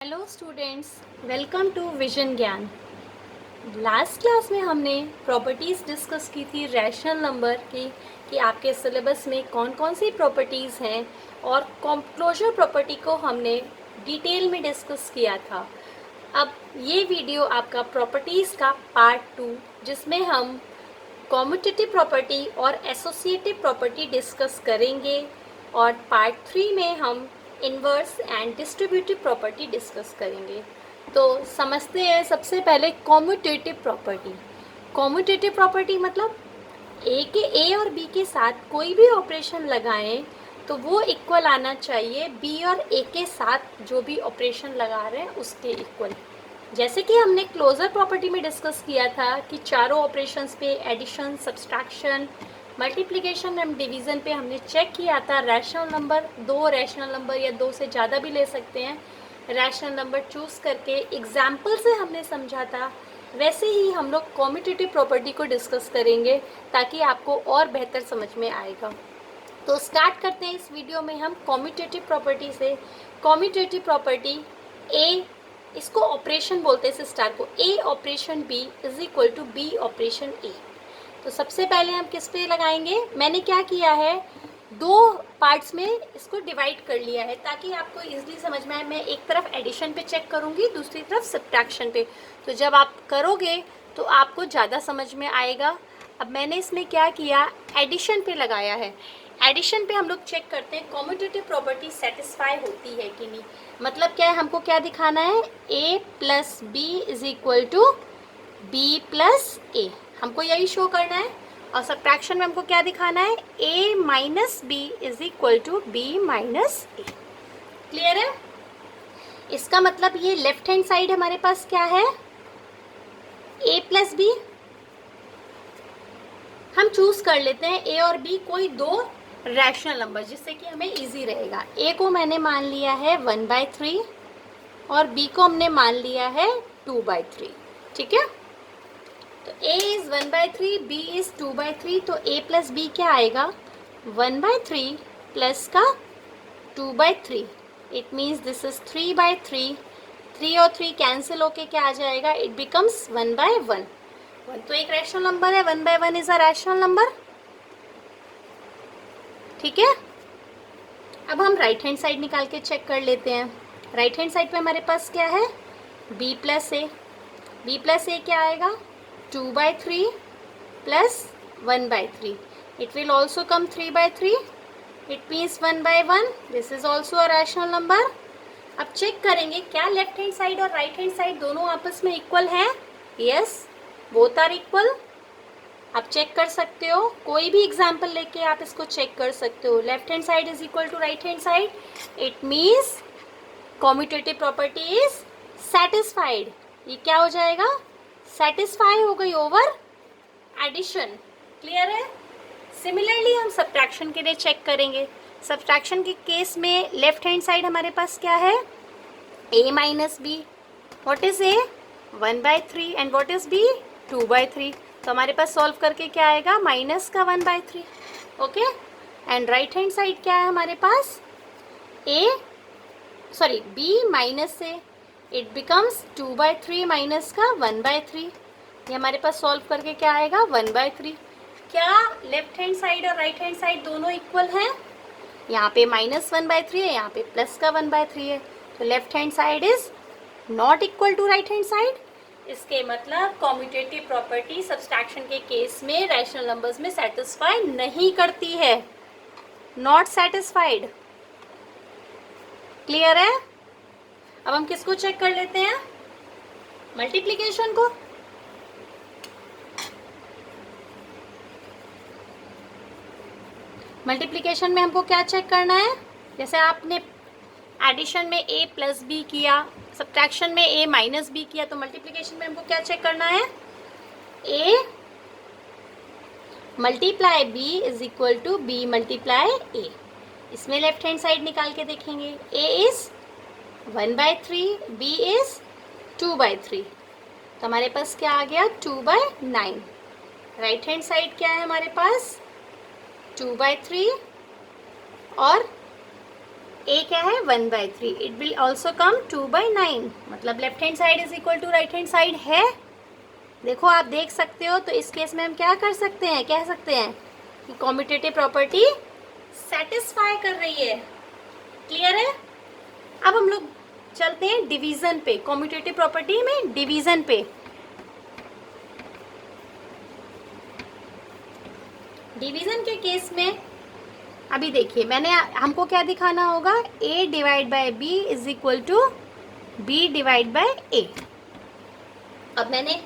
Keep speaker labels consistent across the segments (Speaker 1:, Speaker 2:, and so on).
Speaker 1: Hello students, welcome to vision Gyan. Last class में हमने properties discuss की थी रैशनल नंबर की कि आपके सिलेबस में कौन कौन सी प्रॉपर्टीज़ हैं, और क्लोजर प्रॉपर्टी को हमने डिटेल में डिस्कस किया था। अब ये वीडियो आपका प्रॉपर्टीज़ का पार्ट 2, जिसमें हम कॉम्यूटेटिव प्रॉपर्टी और एसोसिएटिव प्रॉपर्टी डिस्कस करेंगे, और पार्ट 3 में हम inverse and distributive property discuss करेंगे। तो समझते हैं सबसे पहले कॉम्यूटेटिव प्रॉपर्टी। कॉम्यूटेटिव प्रॉपर्टी मतलब ए और बी के साथ कोई भी ऑपरेशन लगाएं तो वो इक्वल आना चाहिए बी और ए के साथ जो भी ऑपरेशन लगा रहे हैं उसके इक्वल। जैसे कि हमने क्लोजर प्रॉपर्टी में डिस्कस किया था कि चारों ऑपरेशंस पे addition, subtraction, multiplication and division पे हमने चेक किया था रैशनल नंबर, दो रैशनल नंबर या दो से ज़्यादा भी ले सकते हैं, रैशनल नंबर चूज़ करके एग्जाम्पल से हमने समझा था। वैसे ही हम लोग कॉम्यूटेटिव प्रॉपर्टी को डिस्कस करेंगे ताकि आपको और बेहतर समझ में आएगा। तो स्टार्ट करते हैं इस वीडियो में हम कॉम्यूटेटिव प्रॉपर्टी से। कॉम्यूटेटिव प्रॉपर्टी ए, इसको ऑपरेशन बोलते हैं इस स्टार को, A operation B is equal to B operation A. तो सबसे पहले हम किस पे लगाएंगे, मैंने क्या किया है, दो पार्ट्स में इसको डिवाइड कर लिया है ताकि आपको इजीली समझ में आए। मैं एक तरफ एडिशन पे चेक करूंगी, दूसरी तरफ सब्ट्रैक्शन पे, तो जब आप करोगे तो आपको ज़्यादा समझ में आएगा। अब मैंने इसमें क्या किया, एडिशन पे लगाया है। एडिशन पे हम लोग चेक करते हैं कॉम्यूटेटिव प्रॉपर्टी सेटिस्फाई होती है कि नहीं। मतलब क्या है, हमको क्या दिखाना है, A plus B is equal to B plus A, हमको यही शो करना है। और सब्ट्रैक्शन में हमको क्या दिखाना है, A minus B is equal to B minus A. Clear है? इसका मतलब ये लेफ्ट हैंड साइड हमारे पास क्या है, ए प्लस बी। हम चूज कर लेते हैं ए और बी कोई दो रैशनल नंबर, जिससे कि हमें इजी रहेगा। ए को मैंने मान लिया है 1/3 और बी को हमने मान लिया है 2/3। ठीक है, तो a इज 1/3, b इज 2/3, तो a प्लस बी क्या आएगा, 1/3 प्लस का 2/3। It means this is 3/3। 3 और 3 कैंसिल होके क्या आ जाएगा, इट बिकम्स 1/1। 1 तो एक रैशनल नंबर है, 1/1 इज अ रैशनल नंबर। ठीक है, अब हम राइट हैंड साइड निकाल के चेक कर लेते हैं। राइट हैंड साइड पे हमारे पास क्या है, b प्लस ए। b प्लस ए क्या आएगा, 2/3 plus 1/3. It will also come 3/3. It means 1/1. This is also a rational number. अब चेक करेंगे क्या लेफ्ट हैंड साइड और राइट हैंड साइड दोनों आपस में इक्वल है। Yes, both are equal. आप चेक कर सकते हो, कोई भी एग्जाम्पल लेके आप इसको चेक कर सकते हो। Left hand side is equal to right hand side, it means commutative property is satisfied. ये क्या हो जाएगा, सेटिस्फाई हो गई ओवर एडिशन। क्लियर है? सिमिलरली हम सब्ट्रैक्शन के लिए चेक करेंगे। सब्ट्रैक्शन के केस में लेफ्ट हैंड साइड हमारे पास क्या है, a minus B. What is a, 1/3 and what is b, 2/3। तो हमारे पास सॉल्व करके क्या आएगा, माइनस का 1/3। Okay, and right hand side क्या है हमारे पास, b माइनस से, इट बिकम्स 2/3 माइनस का 1/3। ये हमारे पास सॉल्व करके क्या आएगा, 1/3। क्या लेफ्ट हैंड साइड और राइट हैंड साइड दोनों इक्वल हैं? यहाँ पे -1/3 है, यहाँ पे प्लस का 1/3 है, तो left hand side is not equal to right hand side. इसके मतलब कॉम्यूटेटिव प्रॉपर्टी सब्सट्रैक्शन के केस में रैशनल नंबर्स में सेटिस्फाई नहीं करती है, नॉट सेटिस्फाइड। क्लियर है? अब हम किसको चेक कर लेते हैं, मल्टीप्लिकेशन को। मल्टीप्लिकेशन में हमको क्या चेक करना है, जैसे आपने एडिशन में a प्लस बी किया, सब्ट्रैक्शन में a माइनस बी किया, तो मल्टीप्लिकेशन में हमको क्या चेक करना है, a multiply b is equal to b multiply a। इसमें लेफ्ट हैंड साइड निकाल के देखेंगे, a इज 1/3, b इज 2/3, तो हमारे पास क्या आ गया, 2/9। राइट हैंड साइड क्या है हमारे पास, 2/3 और ए क्या है 1/3, इट विल ऑल्सो कम 2/9, मतलब left hand side is equal to right hand side है। देखो आप देख सकते हो, तो इस केस में हम क्या कर सकते हैं, कह सकते हैं कि कॉम्यूटेटिव प्रॉपर्टी सेटिस्फाई कर रही है। क्लियर है? अब हम लोग चलते हैं डिवीजन पे, कॉम्यूटेटिव प्रॉपर्टी में डिवीजन पे। डिवीजन के केस में अभी देखिए, हमको क्या दिखाना होगा, a divide by b is equal to b divide by a। अब मैंने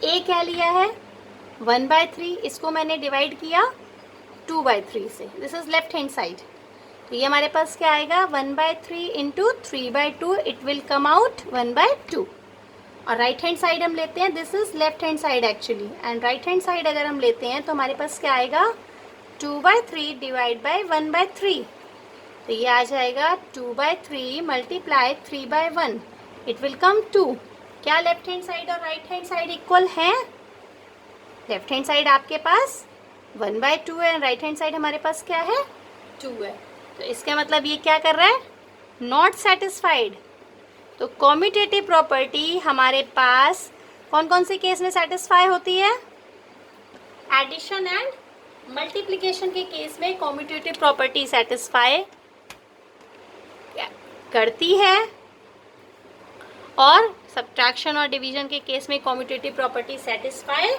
Speaker 1: a क्या लिया है 1/3, इसको मैंने डिवाइड किया 2/3 से, this is left hand side. तो ये हमारे पास क्या आएगा 1/3 into 3/2, it will come out 1/2। और राइट हैंड साइड हम लेते हैं, this is left hand side actually, and right hand side अगर हम लेते हैं तो हमारे पास क्या आएगा 2/3 डिवाइड बाय 1/3। तो ये आ जाएगा 2/3 मल्टीप्लाई 3/1, इट विल कम 2। क्या लेफ्ट हैंड साइड और राइट हैंड साइड इक्वल हैं? लेफ्ट हैंड साइड आपके पास 1/2 है, राइट हैंड साइड हमारे पास क्या है 2 है। तो इसका मतलब ये क्या कर रहा है, नॉट सेटिस्फाइड। तो कॉम्यूटेटिव प्रॉपर्टी हमारे पास कौन कौन से केस में सेटिस्फाई होती है? एडिशन एंड मल्टीप्लिकेशन के केस में कॉम्यूटेटिव प्रॉपर्टी सेटिस्फाई करती है, और सब्ट्रैक्शन और डिवीजन के केस में कॉम्यूटेटिव प्रॉपर्टी सेटिस्फाई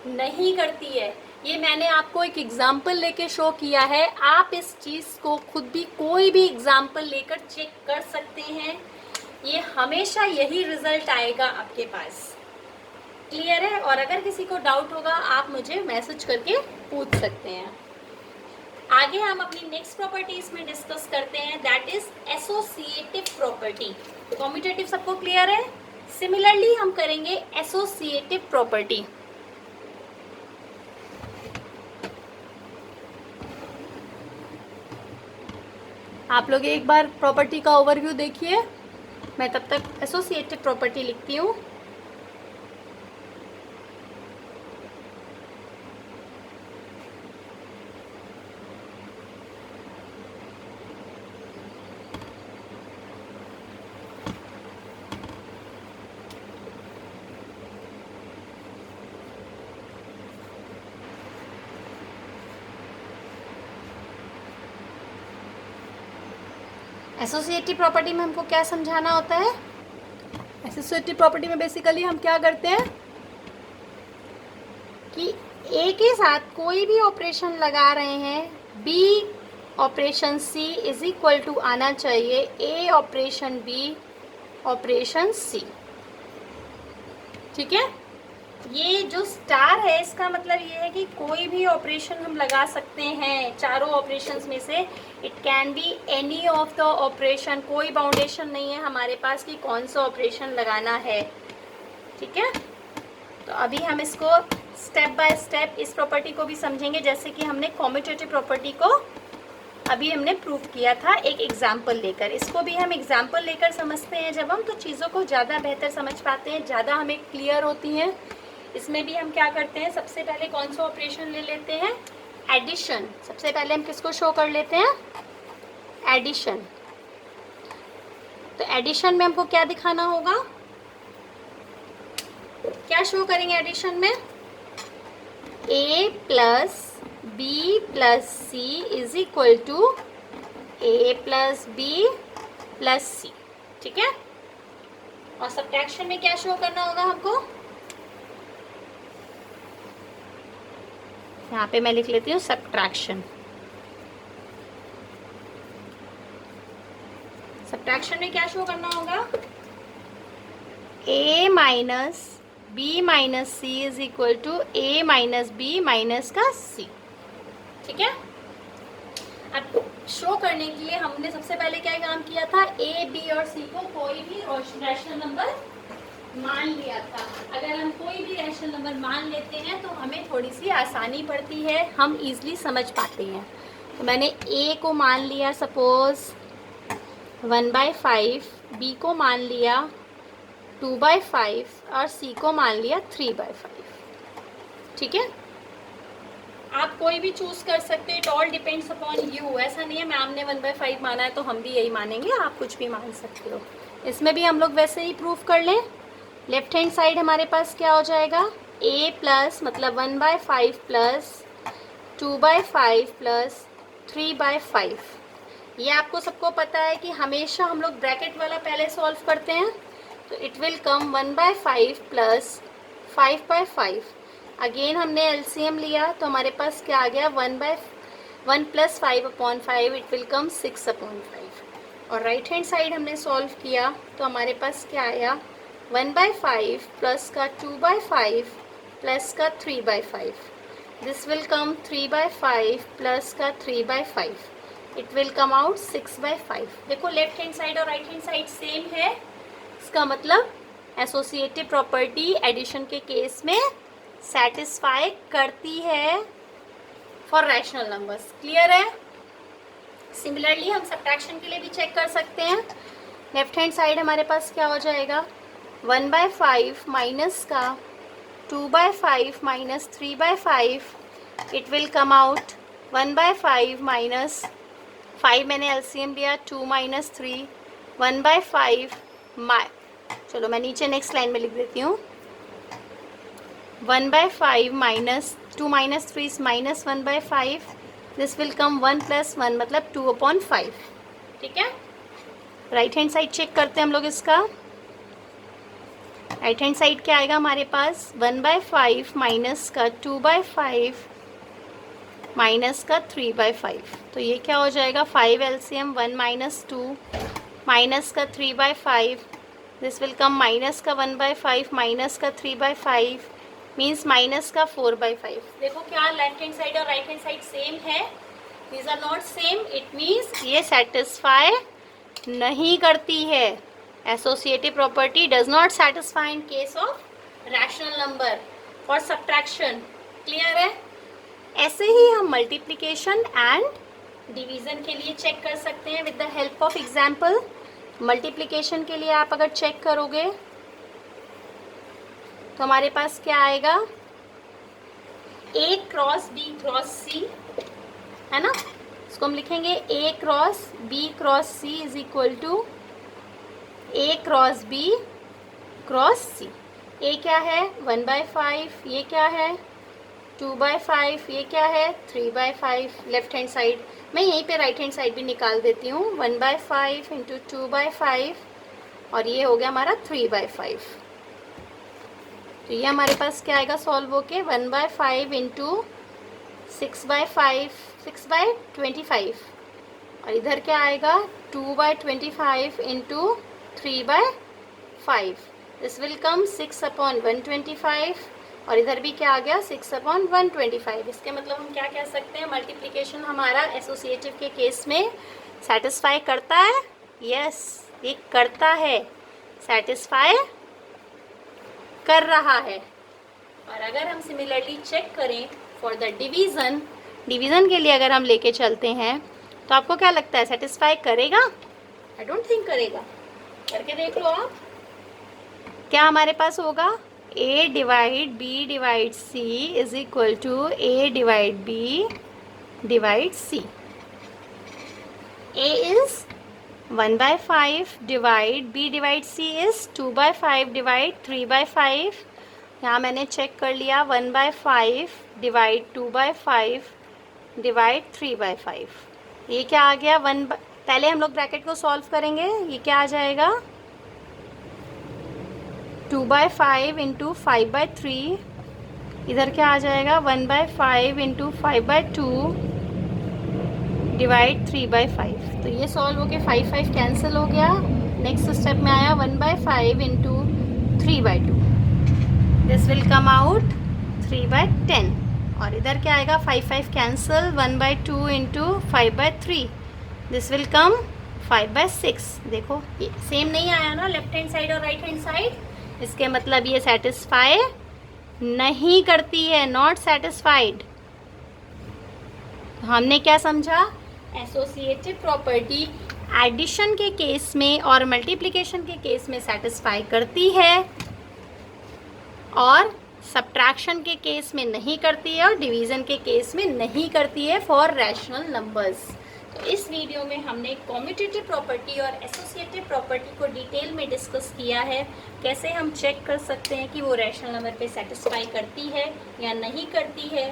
Speaker 1: नहीं करती है। ये मैंने आपको एक एग्जाम्पल लेके शो किया है, आप इस चीज़ को खुद भी कोई भी एग्जाम्पल लेकर चेक कर सकते हैं, ये हमेशा यही रिजल्ट आएगा आपके पास। क्लियर है? और अगर किसी को डाउट होगा आप मुझे मैसेज करके पूछ सकते हैं। आगे हम अपनी नेक्स्ट प्रॉपर्टी इसमें डिस्कस करते हैं, that is associative property. Commutative सबको क्लियर है? सिमिलरली हम करेंगे एसोसिएटिव प्रॉपर्टी। आप लोग एक बार प्रॉपर्टी का ओवरव्यू देखिए, मैं तब तक एसोसिएटिव प्रॉपर्टी लिखती हूँ। एसोसिएटिव प्रॉपर्टी में हमको क्या समझाना होता है? एसोसिएटिव प्रॉपर्टी में बेसिकली हम क्या करते हैं कि ए के साथ कोई भी ऑपरेशन लगा रहे हैं, B operation C is equal to आना चाहिए A operation B operation C. ठीक है? ये जो स्टार है इसका मतलब ये है कि कोई भी ऑपरेशन हम लगा सकते हैं चारों ऑपरेशंस में से, it can be any of the operation, कोई बाउंडेशन नहीं है हमारे पास कि कौन सा ऑपरेशन लगाना है। ठीक है? तो अभी हम इसको स्टेप बाय स्टेप इस प्रॉपर्टी को भी समझेंगे, जैसे कि हमने कॉम्यूटेटिव प्रॉपर्टी को अभी हमने प्रूव किया था एक एग्जाम्पल लेकर। इसको भी हम एग्जाम्पल लेकर समझते हैं जब हम, तो चीज़ों को ज़्यादा बेहतर समझ पाते हैं, ज़्यादा हमें क्लियर होती हैं। इसमें भी हम क्या करते हैं, सबसे पहले कौन सा ऑपरेशन ले लेते हैं, एडिशन। सबसे पहले हम किसको शो कर लेते हैं, एडिशन। तो एडिशन में हमको क्या दिखाना होगा, क्या शो करेंगे एडिशन में, a plus B plus C is equal to A plus B plus C. ठीक है? और सब्ट्रैक्शन में क्या शो करना होगा हमको, यहाँ पे मैं लिख लेती हूँ सब्ट्रैक्शन। सब्ट्रैक्शन में क्या शो करना होगा, a minus B minus C is equal to A minus B minus का सी। ठीक है? अब शो करने के लिए हमने सबसे पहले क्या काम किया था, ए बी और सी को कोई भी रैशनल नंबर मान लिया था। अगर हम कोई भी रैशनल नंबर मान लेते हैं तो हमें थोड़ी सी आसानी पड़ती है, हम इजीली समझ पाते हैं। तो मैंने ए को मान लिया सपोज 1/5, बी को मान लिया 2/5 और सी को मान लिया 3/5। ठीक है? आप कोई भी चूज कर सकते हो, it all depends upon you. ऐसा नहीं है मैम ने 1/5 माना है तो हम भी यही मानेंगे, आप कुछ भी मान सकते हो। इसमें भी हम लोग वैसे ही प्रूफ कर लें। लेफ्ट हैंड साइड हमारे पास क्या हो जाएगा, a प्लस मतलब 1/5 प्लस 2/5 प्लस 3/5। ये आपको सबको पता है कि हमेशा हम लोग ब्रैकेट वाला पहले सॉल्व करते हैं, तो it will come 1/5 plus 5/5। Again हमने एलसीएम लिया तो हमारे पास क्या आ गया, 1 प्लस 5/5, इट विल कम 6/5। और राइट हैंड साइड हमने सॉल्व किया तो हमारे पास क्या आया, 1/5 प्लस का 2/5 प्लस का 3/5। दिस विल कम 3/5 प्लस का 3/5, इट विल कम आउट 6/5। देखो लेफ्ट हैंड साइड और राइट हैंड साइड सेम है, इसका मतलब एसोसिएटिव प्रॉपर्टी एडिशन के केस में सेटिस्फाई करती है फॉर रैशनल नंबर्स। क्लियर है? सिमिलरली हम सब्ट्रैक्शन के लिए भी चेक कर सकते हैं। लेफ्ट हैंड साइड हमारे पास क्या हो जाएगा, 1/5 माइनस का 2/5 minus 3/5, it will come out 1/5 minus 5 मैंने एलसीएम लिया, 2 माइनस 3, 1/5 चलो मैं नीचे नेक्स्ट लाइन में लिख देती हूँ, 1/5 minus 2 minus 3 minus 1/5, this will come 1 plus 1 मतलब 2/5। ठीक है, राइट हैंड साइड चेक करते हैं हम लोग इसका। राइट हैंड साइड क्या आएगा हमारे पास, 1/5 माइनस का 2/5 माइनस का 3/5, तो ये क्या हो जाएगा, 5 एलसीएम 1 माइनस 2 माइनस का 3/5, दिस विल कम माइनस का 1/5 माइनस का 3/5 मीन्स माइनस का 4/5। देखो क्या लेफ्ट हैंड साइड और राइट हैंड साइड सेम है, these are not same, it means ये सेटिस्फाई नहीं करती है। Associative property does not satisfy in case of rational number for subtraction. Clear है? ऐसे ही हम मल्टीप्लिकेशन एंड डिवीजन के लिए चेक कर सकते हैं with the help of example. Multiplication के लिए आप अगर चेक करोगे तो हमारे पास क्या आएगा, a cross b cross c, है ना, इसको हम लिखेंगे a cross b cross c is equal to a cross b cross c। a क्या है 1/5, ये क्या है 2/5, ये क्या है 3/5। लेफ्ट हैंड साइड मैं यहीं पे राइट हैंड साइड भी निकाल देती हूँ, 1/5 इंटू 2/5 और ये हो गया हमारा 3/5। तो ये हमारे पास क्या आएगा सॉल्व होके, 1/5 इंटू 6/5 6/25 और इधर क्या आएगा 2/25 इंटू 3/5, दिस विल कम 6/125 और इधर भी क्या आ गया 6/125। इसके मतलब हम क्या कह सकते हैं, मल्टीप्लिकेशन हमारा एसोसिएटिव के केस में सेटिस्फाई करता है। यस, ये करता है, सेटिस्फाई कर रहा है। और अगर हम सिमिलरली चेक करें फॉर द डिवीज़न, डिवीज़न के लिए अगर हम लेके चलते हैं तो आपको क्या लगता है सेटिस्फाई करेगा? आई डोंट थिंक करेगा, करके देख लो आप। क्या हमारे पास होगा, a divide b divide c is equal to a divide b divide c। a is 1/5 divide b divide c is 2/5 divide 3/5। यहाँ मैंने चेक कर लिया 1/5 डिवाइड 2/5 डिवाइड 3/5। ये क्या आ गया पहले हम लोग ब्रैकेट को सॉल्व करेंगे, ये क्या आ जाएगा 2/5 इंटू 5/3, इधर क्या आ जाएगा 1/5 इंटू 5/2 डिवाइड 3/5। तो ये सॉल्व होके 5 कैंसिल हो गया। नेक्स्ट स्टेप में आया 1/5 into 3/2, this will come out 3/10 और इधर क्या आएगा 5 cancel, 1/2 into 5/3, this will come 5/6। देखो ये सेम नहीं आया ना लेफ्ट हैंड साइड और राइट हैंड साइड, इसके मतलब ये सेटिस्फाई नहीं करती है, नॉट सेटिस्फाइड। हमने क्या समझा, एसोसिएटिव प्रॉपर्टी एडिशन के केस में और मल्टीप्लिकेशन के केस में सेटिस्फाई करती है और सब्ट्रैक्शन के केस में नहीं करती है और डिवीज़न के केस में नहीं करती है फॉर रैशनल नंबर्स। तो इस वीडियो में हमने कम्यूटेटिव प्रॉपर्टी और एसोसिएटिव प्रॉपर्टी को डिटेल में डिस्कस किया है। कैसे हम चेक कर सकते हैं कि वो रैशनल नंबर पे सेटिस्फाई करती है या नहीं करती है।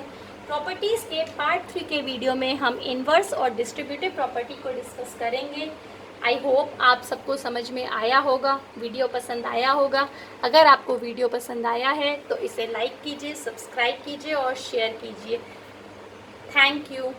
Speaker 1: प्रॉपर्टीज़ के पार्ट 3 के वीडियो में हम इन्वर्स और डिस्ट्रीब्यूटिव प्रॉपर्टी को डिस्कस करेंगे। आई होप आप सबको समझ में आया होगा, वीडियो पसंद आया होगा। अगर आपको वीडियो पसंद आया है तो इसे लाइक कीजिए, सब्सक्राइब कीजिए और शेयर कीजिए। Thank you.